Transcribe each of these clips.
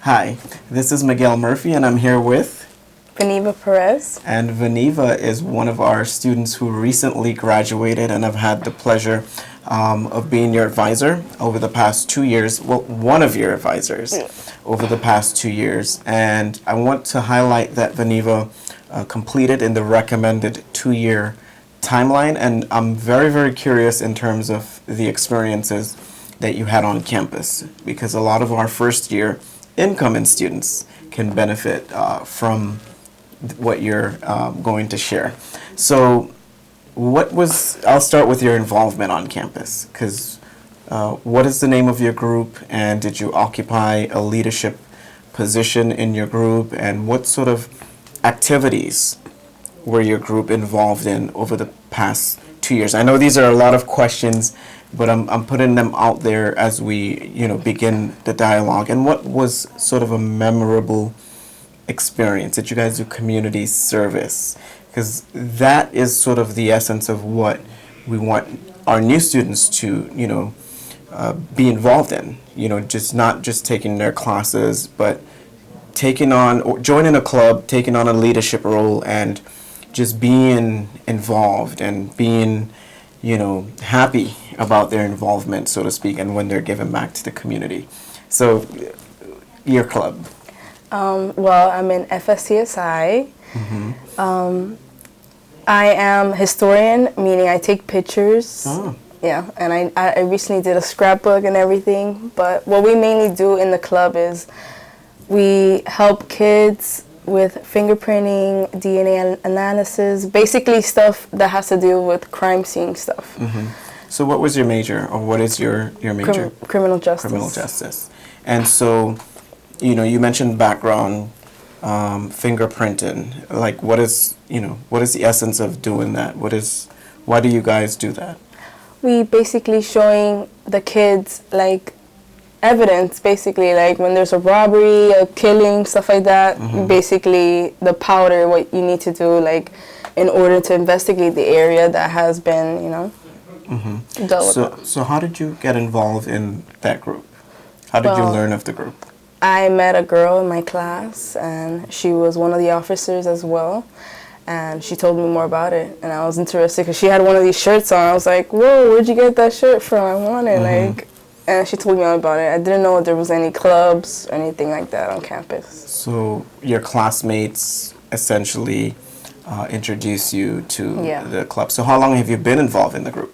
Hi, this is Miguel Murphy, and I'm here with... Vaneeva Perez. And Vaneeva is one of our students who recently graduated, and I've had the pleasure of being your advisor over the past 2 years. Well, one of your advisors over the past 2 years. And I want to highlight that Vaneeva completed in the recommended 2-year timeline, and I'm very, very curious in terms of the experiences that you had on campus, because a lot of our first-year incoming students can benefit from what you're going to share. So I'll start with your involvement on campus, because what is the name of your group, and did you occupy a leadership position in your group, and what sort of activities were your group involved in over the past 2 years? I know these are a lot of questions, but I'm putting them out there as we begin the dialogue. And what was sort of a memorable experience? Did you guys do community service? Because that is sort of the essence of what we want our new students to be involved in. Just not just taking their classes, but taking on or joining a club, taking on a leadership role, and just being involved and being happy about their involvement, so to speak, and when they're giving back to the community. So your club. Well, I'm in FSCSI. Mm-hmm. I am historian, meaning I take pictures. Oh. Yeah, and I recently did a scrapbook and everything. But what we mainly do in the club is we help kids with fingerprinting, DNA analysis, basically stuff that has to do with crime scene stuff. Mm-hmm. So what was your major, or what is your major? Criminal justice. Criminal justice. And so, you mentioned background, fingerprinting. Like, what is the essence of doing that? Why do you guys do that? We basically showing the kids, like, evidence, basically, like when there's a robbery, a killing, stuff like that. Mm-hmm. Basically, the powder, what you need to do, like, in order to investigate the area that has been, Mm-hmm. dealt with. So how did you get involved in that group? How did you learn of the group? I met a girl in my class, and she was one of the officers as well, and she told me more about it, and I was interested because she had one of these shirts on. I was like, whoa, where'd you get that shirt from? I want it, Mm-hmm. And she told me all about it. I didn't know there was any clubs or anything like that on campus. So your classmates essentially introduced you to the club. So how long have you been involved in the group?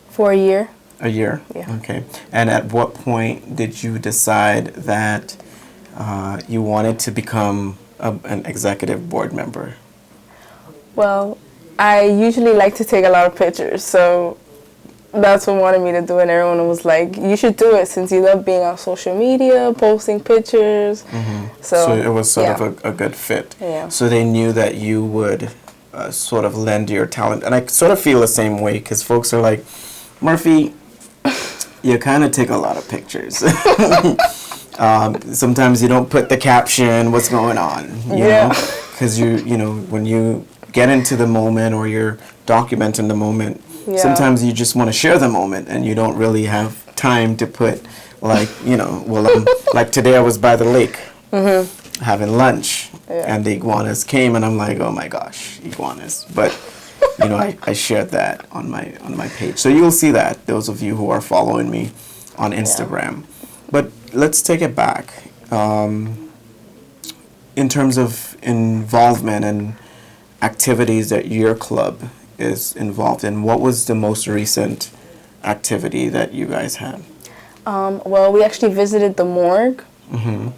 For a year. A year? Yeah. Okay. And at what point did you decide that you wanted to become an executive board member? Well, I usually like to take a lot of pictures, so that's what wanted me to do it. And everyone was like, you should do it since you love being on social media, posting pictures. Mm-hmm. So it was sort of a good fit. Yeah. So they knew that you would sort of lend your talent. And I sort of feel the same way, because folks are like, Murphy, you kind of take a lot of pictures. Sometimes you don't put the caption, what's going on, you know? Because when you get into the moment or you're documenting the moment, sometimes you just want to share the moment and you don't really have time to put, like, like today I was by the lake having lunch and the iguanas came, and I'm like, oh my gosh, iguanas. But I shared that on my page. So you'll see that, those of you who are following me on Instagram. But let's take it back. In terms of involvement and activities that your club is involved in, what was the most recent activity that you guys had? Well, we actually visited the morgue. Mm-hmm.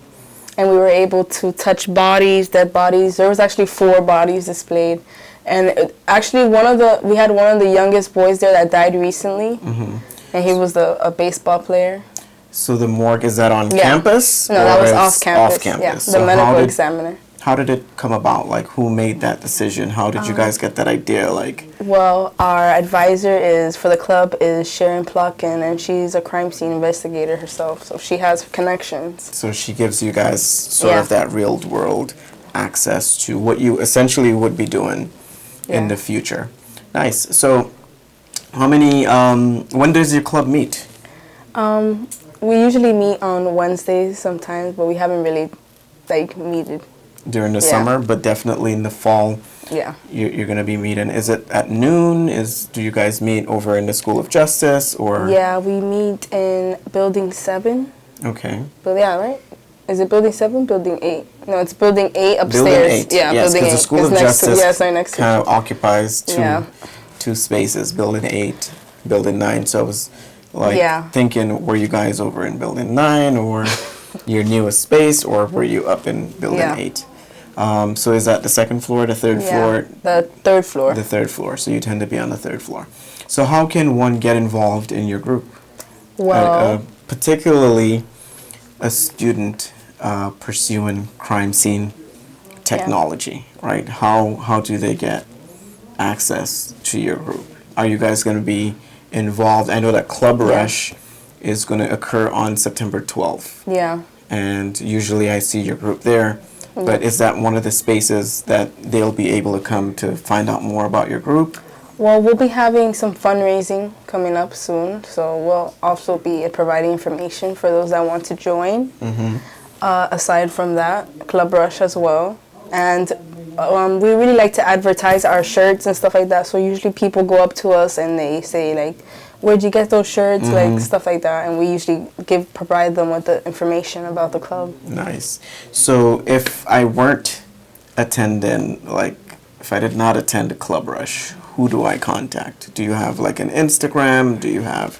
And we were able to touch bodies, dead bodies. There was actually 4 bodies displayed. And actually, we had one of the youngest boys there that died recently, and he was a baseball player. So the morgue, is that on campus? No, that was off campus. Off campus. Yeah, the medical examiner. How did it come about? Like, who made that decision? How did you guys get that idea? Like, well, our advisor for the club is Sharon Plotkin, and she's a crime scene investigator herself, so she has connections. So she gives you guys sort of that real world access to what you essentially would be doing in the future. Nice. So how many, when does your club meet? We usually meet on Wednesdays sometimes, but we haven't really like meted. During the Yeah. summer, but definitely in the fall, Yeah. you're going to be meeting. Is it at noon? Do you guys meet over in the School of Justice or? Yeah, we meet in Building 7. Okay. But yeah, right? Is it Building 7? Building 8? No, it's Building 8 upstairs. Building 8. Yeah, yes, Building 8. because the School of It's next Justice to, yeah, it's right next to kind of occupies Yeah. two spaces, Building 8, Building 9. So I was like Yeah. thinking, were you guys over in Building 9 or your newest space, or were you up in Building Yeah. 8? So is that the second floor, the third floor? The third floor. The third floor. So you tend to be on the third floor. So how can one get involved in your group? Well, Particularly a student pursuing crime scene technology, right? How do they get access to your group? Are you guys going to be involved? I know that Club Rush is going to occur on September 12th. yeah. And usually I see your group there. But is that one of the spaces that they'll be able to come to find out more about your group? Well, we'll be having some fundraising coming up soon, so we'll also be providing information for those that want to join. Aside from that, Club Rush as well. And we really like to advertise our shirts and stuff like that, so usually people go up to us and they say, like, where'd you get those shirts, like stuff like that, and we usually provide them with the information about the club. Nice. So if I weren't attending, like, if I did not attend Club Rush, who do I contact? Do you have like an Instagram? Do you have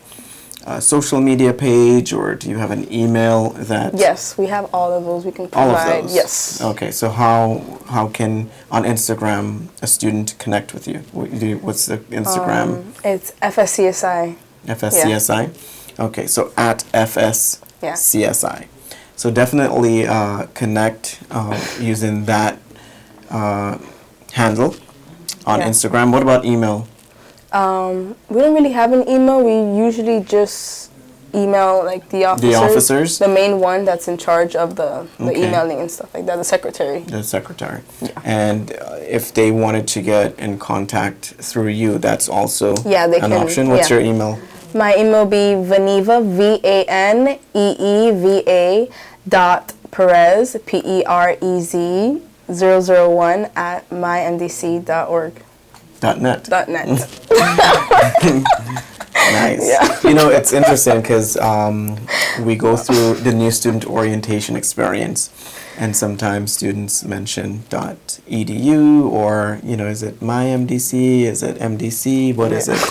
a social media page, or do you have an email that? Yes, we have all of those we can All provide. of those. Yes. Okay. So how can on Instagram a student connect with you? What's the Instagram? It's FSCSI. FSCSI. Okay. So at FSCSI. So definitely connect using that handle on Instagram. What about email? We don't really have an email. We usually just email like the officers. The officers? The main one that's in charge of the Okay. emailing and stuff like that, the secretary. The secretary. And if they wanted to get in contact through you, that's also they an can, option. What's your email? My email be Vaneeva, VANEEVA .Perez, PEREZ 001 at mymdc.org. .net. .net. Nice. Yeah. You know, it's interesting because we go through the new student orientation experience, and sometimes students mention .edu or, you know, is it mymdc? Is it MDC? What is it?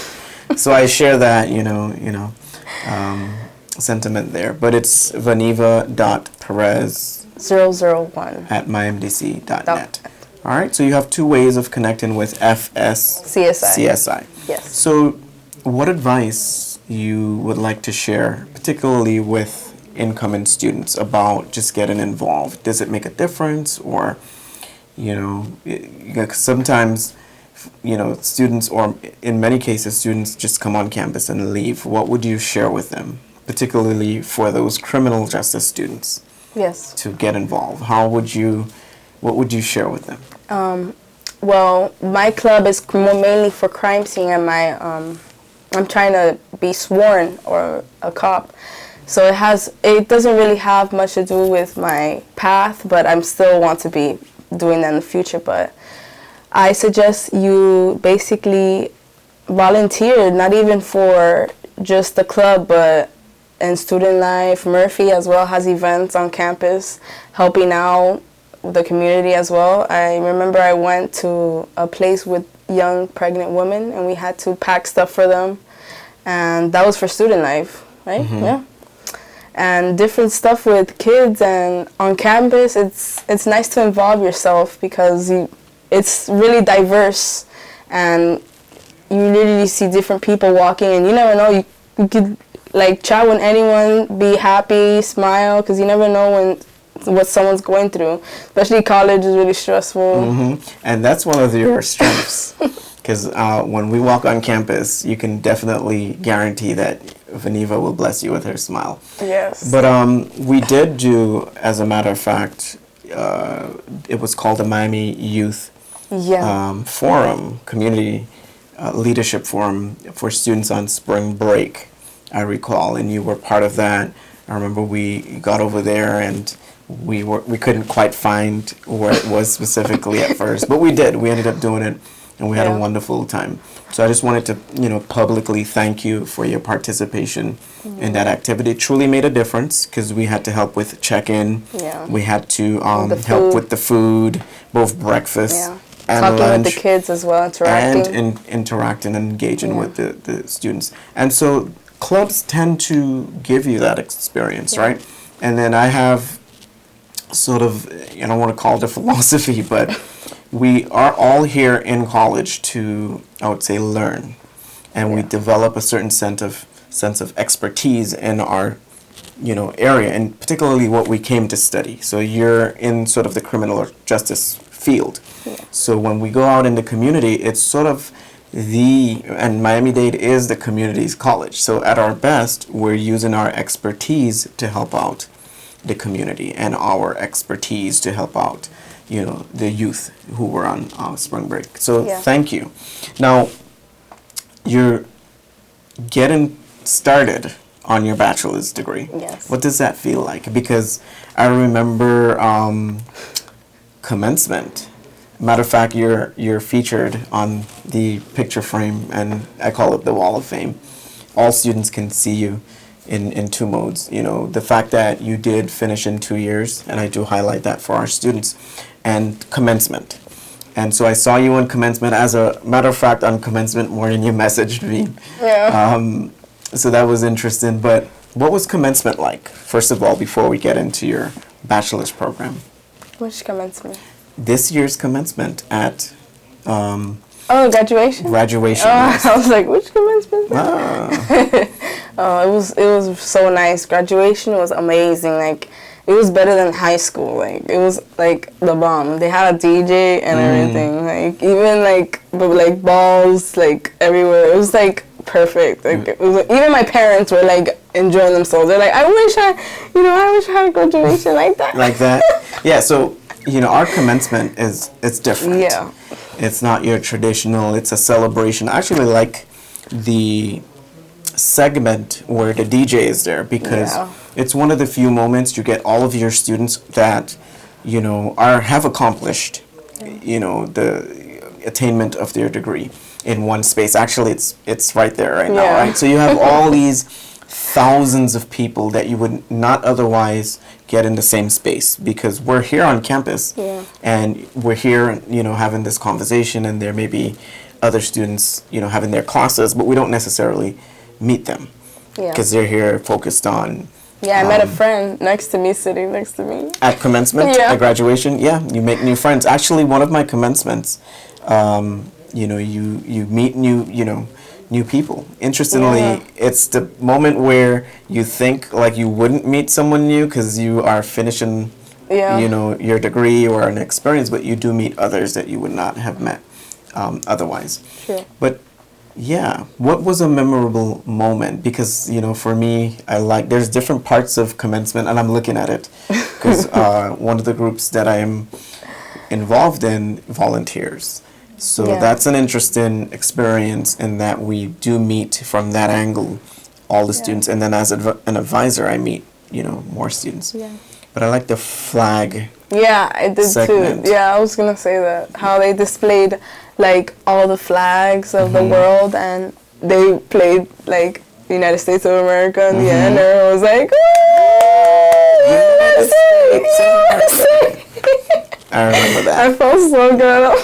So I share that, sentiment there. But it's Vaneeva.Perez 001 at mymdc.net. All right, so you have two ways of connecting with FSCSI. Yes. So what advice you would like to share, particularly with incoming students, about just getting involved? Does it make a difference? Or, sometimes, students, or in many cases, students just come on campus and leave. What would you share with them, particularly for those criminal justice students? Yes. To get involved? What would you share with them? Well, my club is mainly for crime scene, and I'm trying to be sworn or a cop. So it doesn't really have much to do with my path, but I still want to be doing that in the future. But I suggest you basically volunteer, not even for just the club, but in student life. Murphy as well has events on campus helping out the community as well. I remember I went to a place with young pregnant women, and we had to pack stuff for them, and that was for student life, right? Yeah. And different stuff with kids and on campus. It's nice to involve yourself because it's really diverse, and you literally see different people walking, and you never know, you could like chat with anyone, be happy, smile, because you never know what someone's going through. Especially college is really stressful. And that's one of your strengths, because when we walk on campus, you can definitely guarantee that Vaneeva will bless you with her smile. Yes. But we did do, as a matter of fact, it was called the Miami Youth Forum, Community Leadership Forum for students on spring break, I recall, and you were part of that. I I remember we got over there and we couldn't quite find where it was specifically at first, but we did. We ended up doing it, and we had a wonderful time. So I just wanted to, publicly thank you for your participation in that activity. It truly made a difference because we had to help with check-in. Yeah. We had to help with the food, both breakfast and talking lunch. with the kids as well, interacting. And interacting and engaging with the students. And so clubs tend to give you that experience, right? And then I have sort of, I don't want to call it a philosophy, but we are all here in college to, I would say, learn. And we develop a certain sense of expertise in our, area, and particularly what we came to study. So you're in sort of the criminal justice field. So when we go out in the community, it's sort of and Miami-Dade is the community's college. So at our best, we're using our expertise to help out the community and our expertise to help out, the youth who were on spring break. So thank you. Now, you're getting started on your bachelor's degree. Yes. What does that feel like? Because I remember commencement. Matter of fact, you're featured on the picture frame, and I call it the Wall of Fame. All students can see you in two modes. The fact that you did finish in 2 years, and I do highlight that for our students, and commencement. And so I saw you on commencement. As a matter of fact, on commencement morning, you messaged me. Yeah. So that was interesting. But what was commencement like, first of all, before we get into your bachelor's program? Which commencement? This year's commencement at graduation. Graduation. Yes. I was like, which commencement? It was so nice. Graduation was amazing. Like, it was better than high school. Like, it was like the bomb. They had a DJ and everything. Like, even balls like everywhere. It was like perfect. Like, it was, even my parents were like enjoying themselves. They're like, I wish I had a graduation like that. Like that. Yeah. So. Our commencement it's different. Yeah. It's not your traditional, it's a celebration. I actually like the segment where the DJ is there because it's one of the few moments you get all of your students that, have accomplished, the attainment of their degree in one space. Actually, it's right there right now, right? So you have all these thousands of people that you would not otherwise get in the same space because we're here on campus and we're here, having this conversation, and there may be other students, having their classes, but we don't necessarily meet them because they're here focused on. I met a friend sitting next to me. At commencement, at graduation, you make new friends. Actually, one of my commencements, you meet new people. Interestingly, it's the moment where you think like you wouldn't meet someone new because you are finishing, your degree or an experience, but you do meet others that you would not have met otherwise. Sure. But what was a memorable moment? Because, for me, there's different parts of commencement, and I'm looking at it because one of the groups that I am involved in volunteers. So that's an interesting experience in that we do meet from that angle all the students, and then as an advisor I meet more students. But I like the flag. I did segment. Too. I was gonna say that, how they displayed like all the flags of the world, and they played like the United States of America in the end, and everyone was like, USA! I remember that. I felt so good.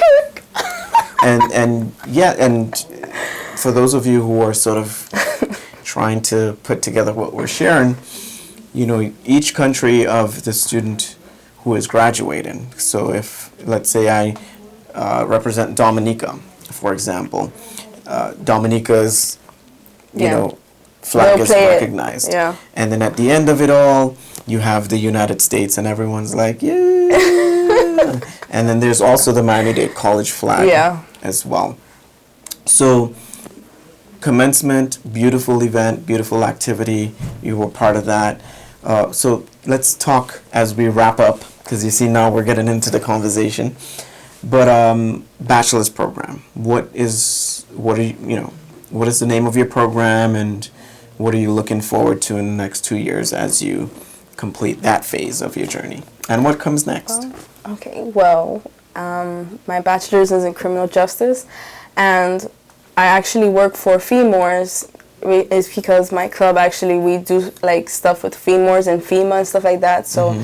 And for those of you who are sort of trying to put together what we're sharing, each country of the student who is graduating. So if, let's say I represent Dominica, for example, Dominica's, flag is recognized. And then at the end of it all, you have the United States, and everyone's like, yeah. And then there's also the Miami-Dade College flag as well. So commencement, beautiful event, beautiful activity. You were part of that. So let's talk as we wrap up, because you see now we're getting into the conversation. But bachelor's program. What is the name of your program, and what are you looking forward to in the next 2 years as you complete that phase of your journey? And what comes next? My bachelor's is in criminal justice, and I actually work for FEMORs. It's because my club actually, we do like stuff with FEMORs and FEMA and stuff like that. So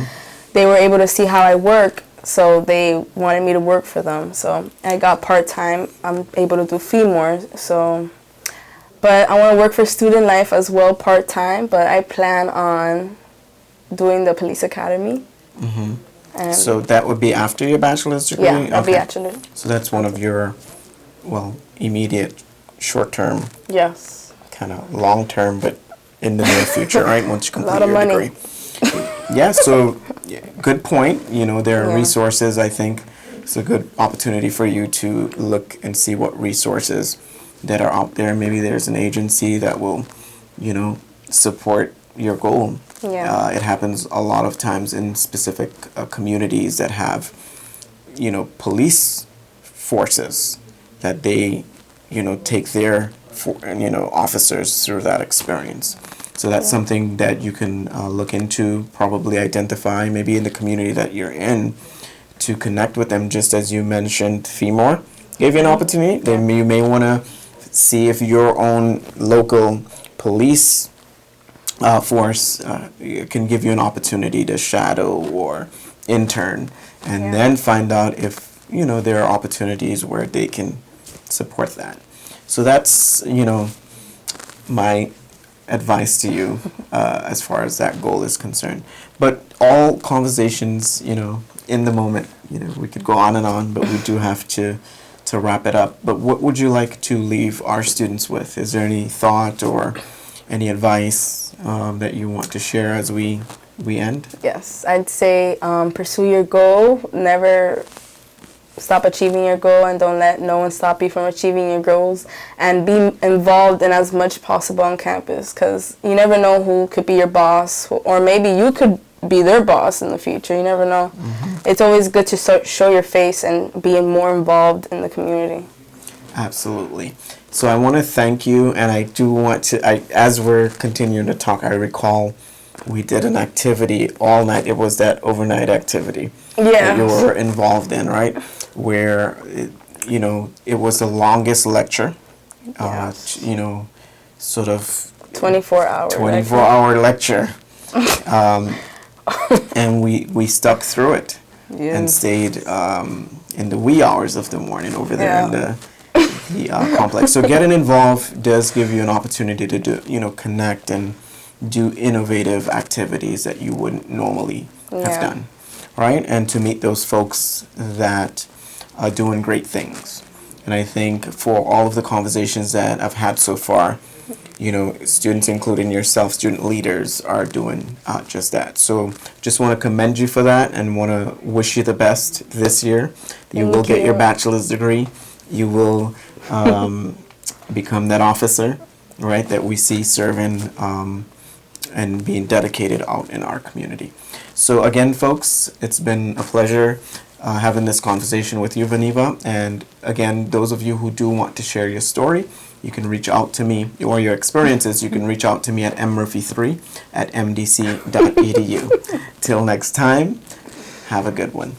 they were able to see how I work, so they wanted me to work for them. So I got part-time. I'm able to do FEMORs. So, but I want to work for student life as well part-time, but I plan on doing the police academy. So that would be after your bachelor's degree? Yeah, that'll be actually. So that's one of your, immediate, short-term, Yes. kind of long-term, but in the near future, right? Once you complete your money. degree. Yeah, so good point. There are resources. I think it's a good opportunity for you to look and see what resources that are out there. Maybe there's an agency that will, support your goal. Yeah. It happens a lot of times in specific communities that have, police forces that they, take their, officers through that experience. So that's something that you can look into, probably identify maybe in the community that you're in to connect with them, just as you mentioned FEMOR gave you an opportunity. Then you may want to see if your own local police force can give you an opportunity to shadow or intern, and then find out if there are opportunities where they can support that. So that's my advice to you as far as that goal is concerned. But all conversations, in the moment, we could go on and on, but we do have to wrap it up. But what would you like to leave our students with? Is there any thought or any advice that you want to share as we end? Yes, I'd say pursue your goal. Never stop achieving your goal, and don't let no one stop you from achieving your goals. And be involved in as much possible on campus, because you never know who could be your boss, or maybe you could be their boss in the future. You never know. It's always good to show your face and be more involved in the community. Absolutely. So I want to thank you, and I do want to, as we're continuing to talk, I recall we did an activity all night. It was that overnight activity that you were involved in, right? Where, it was the longest lecture, sort of 24-hour lecture. And we stuck through it and stayed in the wee hours of the morning over there in the complex. So getting involved does give you an opportunity to do, connect and do innovative activities that you wouldn't normally have done, right? And to meet those folks that are doing great things. And I think for all of the conversations that I've had so far, students, including yourself, student leaders, are doing just that. So just want to commend you for that and want to wish you the best this year. You will get your bachelor's degree. You will become that officer, right, that we see serving and being dedicated out in our community. So again, folks, it's been a pleasure having this conversation with you, Vaneeva. And again, those of you who do want to share your story, you can reach out to me, or your experiences, you can reach out to me at mmurphy3@mdc.edu. Till next time, have a good one.